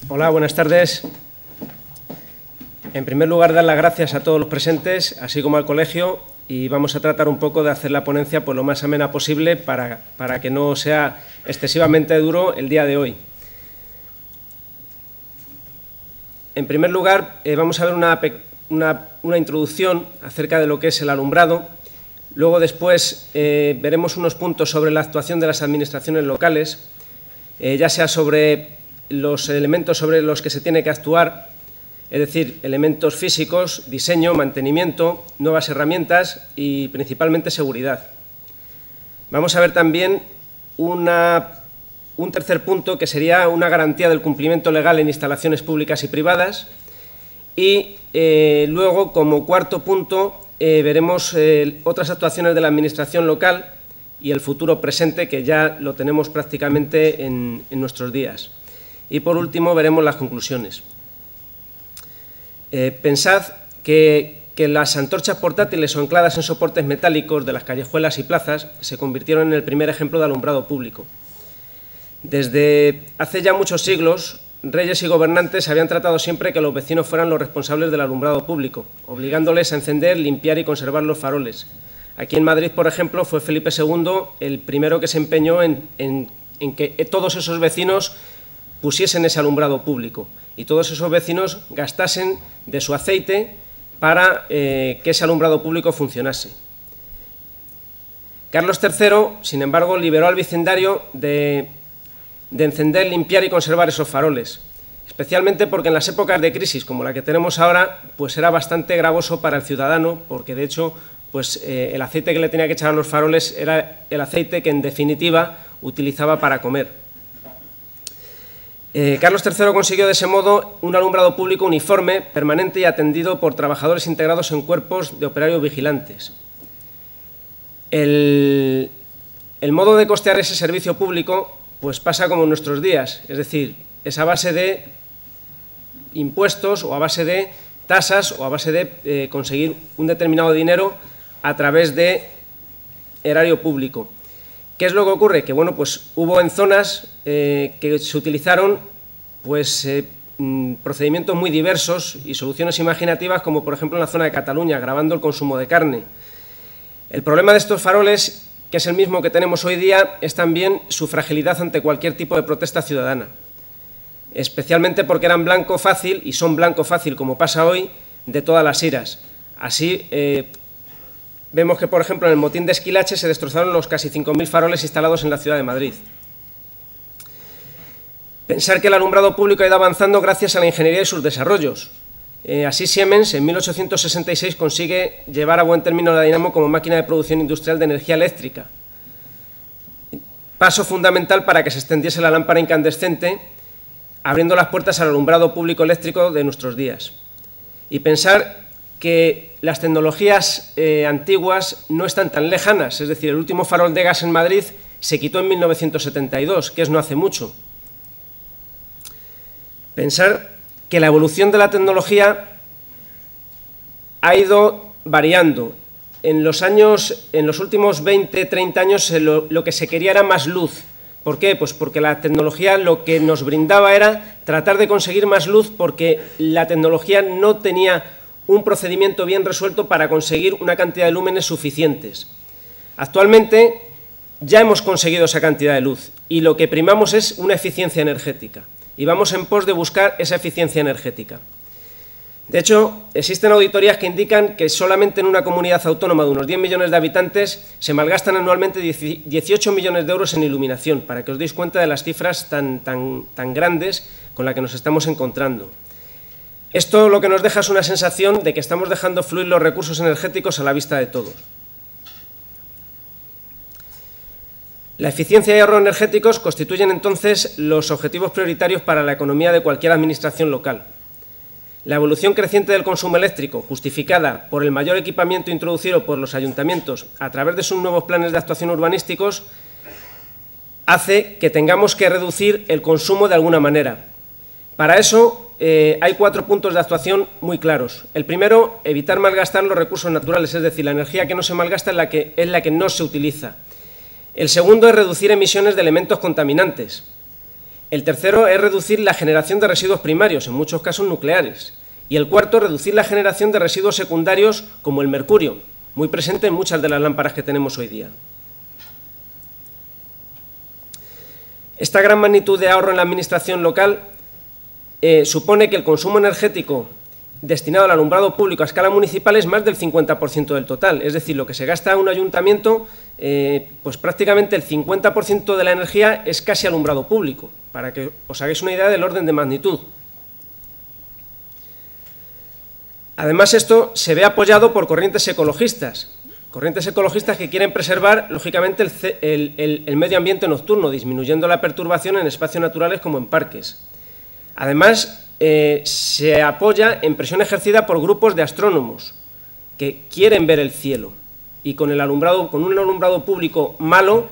Hola, buenas tardes. En primer lugar, dar las gracias a todos los presentes, así como al colegio, y vamos a tratar un poco de hacer la ponencia pues, lo más amena posible para que no sea excesivamente duro el día de hoy. En primer lugar, vamos a ver una introducción acerca de lo que es el alumbrado. Luego, después, veremos unos puntos sobre la actuación de las administraciones locales, ya sea sobre los elementos sobre los que se tiene que actuar, es decir, elementos físicos, diseño, mantenimiento, nuevas herramientas y principalmente seguridad. Vamos a ver también un tercer punto que sería una garantía del cumplimiento legal en instalaciones públicas y privadas y luego, como cuarto punto, veremos otras actuaciones de la administración local y el futuro presente, que ya lo tenemos prácticamente en nuestros días. Y, por último, veremos las conclusiones. Pensad que las antorchas portátiles o ancladas en soportes metálicos de las callejuelas y plazas se convirtieron en el primer ejemplo de alumbrado público. Desde hace ya muchos siglos, reyes y gobernantes habían tratado siempre que los vecinos fueran los responsables del alumbrado público, obligándoles a encender, limpiar y conservar los faroles. Aquí en Madrid, por ejemplo, fue Felipe II el primero que se empeñó en que todos esos vecinos pusiesen ese alumbrado público y todos esos vecinos gastasen de su aceite para que ese alumbrado público funcionase. Carlos III, sin embargo, liberó al vecindario de encender, limpiar y conservar esos faroles, especialmente porque en las épocas de crisis como la que tenemos ahora, pues era bastante gravoso para el ciudadano, porque de hecho pues, el aceite que le tenía que echar a los faroles era el aceite que en definitiva utilizaba para comer. Carlos III consiguió de ese modo un alumbrado público uniforme, permanente y atendido por trabajadores integrados en cuerpos de operarios vigilantes. El modo de costear ese servicio público pues pasa como en nuestros días, es decir, es a base de impuestos o a base de tasas o a base de conseguir un determinado dinero a través de erario público. ¿Qué es lo que ocurre? Que bueno, pues hubo en zonas que se utilizaron pues, procedimientos muy diversos y soluciones imaginativas, como por ejemplo en la zona de Cataluña, agravando el consumo de carne. El problema de estos faroles, que es el mismo que tenemos hoy día, es también su fragilidad ante cualquier tipo de protesta ciudadana, especialmente porque eran blanco fácil, y son blanco fácil, como pasa hoy, de todas las iras. Así, vemos que, por ejemplo, en el motín de Esquilache se destrozaron los casi 5.000 faroles instalados en la ciudad de Madrid. Pensar que el alumbrado público ha ido avanzando gracias a la ingeniería y sus desarrollos. Así Siemens, en 1866, consigue llevar a buen término la dinamo como máquina de producción industrial de energía eléctrica. Paso fundamental para que se extendiese la lámpara incandescente, abriendo las puertas al alumbrado público eléctrico de nuestros días. Y pensar que las tecnologías antiguas no están tan lejanas, es decir, el último farol de gas en Madrid se quitó en 1972, que es no hace mucho. Pensar que la evolución de la tecnología ha ido variando. En los últimos 20, 30 años lo que se quería era más luz. ¿Por qué? Pues porque la tecnología lo que nos brindaba era tratar de conseguir más luz, porque la tecnología no tenía un procedimiento bien resuelto para conseguir una cantidad de lúmenes suficientes. Actualmente ya hemos conseguido esa cantidad de luz y lo que primamos es una eficiencia energética y vamos en pos de buscar esa eficiencia energética. De hecho, existen auditorías que indican que solamente en una comunidad autónoma de unos 10 millones de habitantes se malgastan anualmente 18 millones de euros en iluminación, para que os deis cuenta de las cifras tan grandes con las que nos estamos encontrando. Esto lo que nos deja es una sensación de que estamos dejando fluir los recursos energéticos a la vista de todos. La eficiencia y ahorro energéticos constituyen entonces los objetivos prioritarios para la economía de cualquier administración local. La evolución creciente del consumo eléctrico, justificada por el mayor equipamiento introducido por los ayuntamientos a través de sus nuevos planes de actuación urbanísticos, hace que tengamos que reducir el consumo de alguna manera. Para eso hay 4 puntos de actuación muy claros. El primero, evitar malgastar los recursos naturales, es decir, la energía que no se malgasta es la que no se utiliza. El segundo es reducir emisiones de elementos contaminantes. El tercero es reducir la generación de residuos primarios, en muchos casos nucleares. Y el cuarto, reducir la generación de residuos secundarios como el mercurio, muy presente en muchas de las lámparas que tenemos hoy día. Esta gran magnitud de ahorro en la administración local supone que el consumo energético destinado al alumbrado público a escala municipal es más del 50% del total. Es decir, lo que se gasta un ayuntamiento, pues prácticamente el 50% de la energía es casi alumbrado público, para que os hagáis una idea del orden de magnitud. Además, esto se ve apoyado por corrientes ecologistas que quieren preservar, lógicamente, el medio ambiente nocturno, disminuyendo la perturbación en espacios naturales como en parques. Además, se apoya en presión ejercida por grupos de astrónomos que quieren ver el cielo y con un alumbrado público malo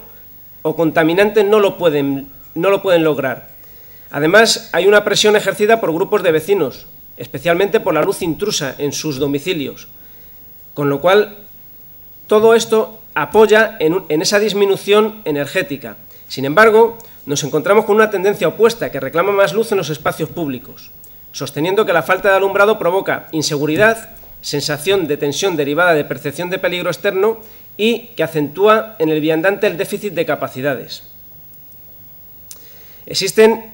o contaminante no lo pueden lograr. Además, hay una presión ejercida por grupos de vecinos, especialmente por la luz intrusa en sus domicilios, con lo cual todo esto apoya en esa disminución energética. Sin embargo, nos encontramos con una tendencia opuesta que reclama más luz en los espacios públicos, sosteniendo que la falta de alumbrado provoca inseguridad, sensación de tensión derivada de percepción de peligro externo y que acentúa en el viandante el déficit de capacidades. Existen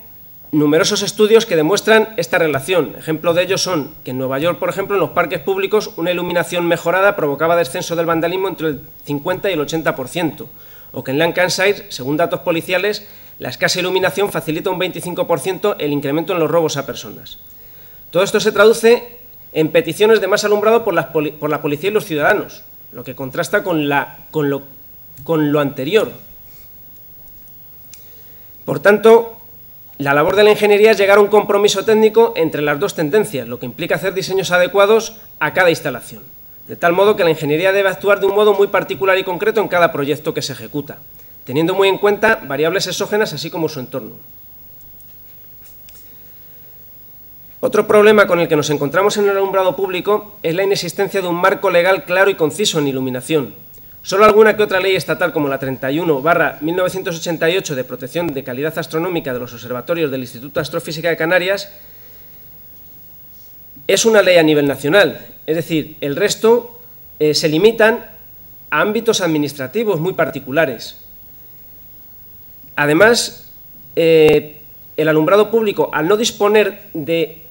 numerosos estudios que demuestran esta relación. Ejemplo de ellos son que en Nueva York, por ejemplo, en los parques públicos, una iluminación mejorada provocaba descenso del vandalismo entre el 50 y el 80%, o que en Lancashire, según datos policiales, la escasa iluminación facilita un 25% el incremento en los robos a personas. Todo esto se traduce en peticiones de más alumbrado por la policía y los ciudadanos, lo que contrasta con lo anterior. Por tanto, la labor de la ingeniería es llegar a un compromiso técnico entre las dos tendencias, lo que implica hacer diseños adecuados a cada instalación, de tal modo que la ingeniería debe actuar de un modo muy particular y concreto en cada proyecto que se ejecuta, teniendo muy en cuenta variables exógenas así como su entorno. Otro problema con el que nos encontramos en el alumbrado público es la inexistencia de un marco legal claro y conciso en iluminación. Solo alguna que otra ley estatal, como la 31/1988 de protección de calidad astronómica de los observatorios del Instituto de Astrofísica de Canarias, es una ley a nivel nacional. Es decir, el resto se limitan a ámbitos administrativos muy particulares. Además, el alumbrado público, al no disponer de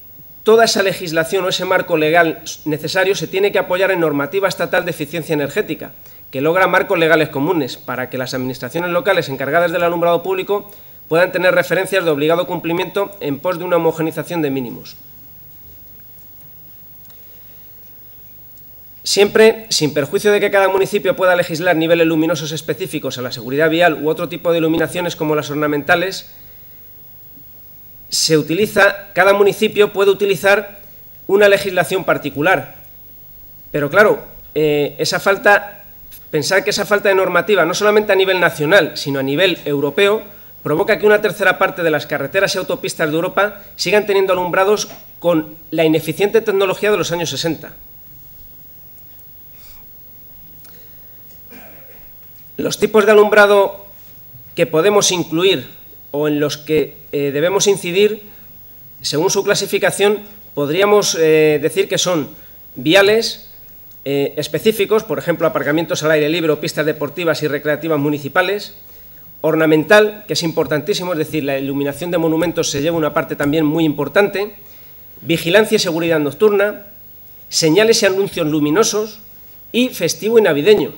toda esa legislación o ese marco legal necesario, se tiene que apoyar en normativa estatal de eficiencia energética, que logra marcos legales comunes para que las administraciones locales encargadas del alumbrado público puedan tener referencias de obligado cumplimiento en pos de una homogenización de mínimos. Siempre, sin perjuicio de que cada municipio pueda legislar niveles luminosos específicos a la seguridad vial u otro tipo de iluminaciones como las ornamentales, cada municipio puede utilizar una legislación particular. Pero claro, pensar que esa falta de normativa, no solamente a nivel nacional, sino a nivel europeo, provoca que una tercera parte de las carreteras y autopistas de Europa sigan teniendo alumbrados con la ineficiente tecnología de los años 60. Los tipos de alumbrado que podemos incluir o en los que debemos incidir, según su clasificación, podríamos decir que son viales específicos, por ejemplo, aparcamientos al aire libre o pistas deportivas y recreativas municipales; ornamental, que es importantísimo, es decir, la iluminación de monumentos se lleva una parte también muy importante; vigilancia y seguridad nocturna; señales y anuncios luminosos; y festivo y navideño.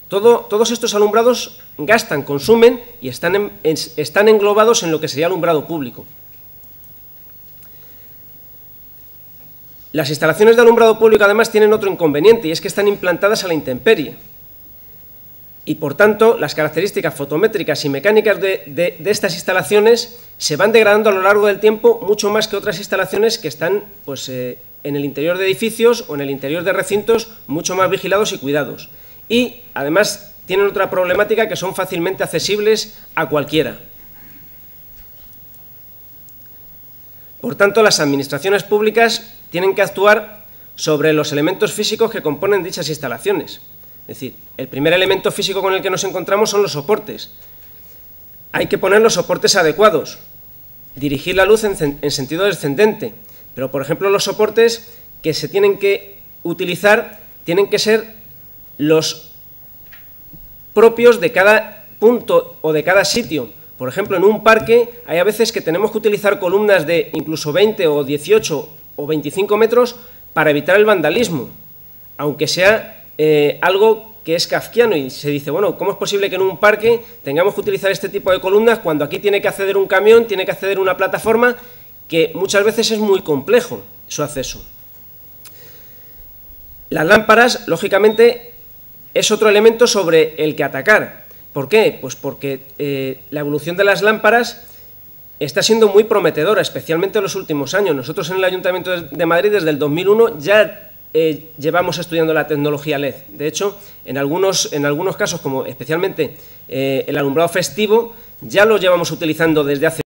Todos estos alumbrados gastan, consumen y están englobados en lo que sería alumbrado público. Las instalaciones de alumbrado público, además, tienen otro inconveniente, y es que están implantadas a la intemperie. Y, por tanto, las características fotométricas y mecánicas de estas instalaciones se van degradando a lo largo del tiempo mucho más que otras instalaciones que están en el interior de edificios o en el interior de recintos mucho más vigilados y cuidados. Y, además, tienen otra problemática, que son fácilmente accesibles a cualquiera. Por tanto, las administraciones públicas tienen que actuar sobre los elementos físicos que componen dichas instalaciones. Es decir, el primer elemento físico con el que nos encontramos son los soportes. Hay que poner los soportes adecuados, dirigir la luz en sentido descendente, pero, por ejemplo, los soportes que se tienen que utilizar tienen que ser los propios de cada punto o de cada sitio. Por ejemplo, en un parque hay a veces que tenemos que utilizar columnas de incluso 20 o 18 o 25 metros para evitar el vandalismo, aunque sea algo que es kafkiano, y se dice, bueno, ¿cómo es posible que en un parque tengamos que utilizar este tipo de columnas cuando aquí tiene que acceder un camión, tiene que acceder una plataforma, que muchas veces es muy complejo su acceso? Las lámparas, lógicamente, es otro elemento sobre el que atacar. ¿Por qué? Pues porque la evolución de las lámparas está siendo muy prometedora, especialmente en los últimos años. Nosotros en el Ayuntamiento de Madrid, desde el 2001, ya llevamos estudiando la tecnología LED. De hecho, en algunos casos, como especialmente el alumbrado festivo, ya lo llevamos utilizando desde hace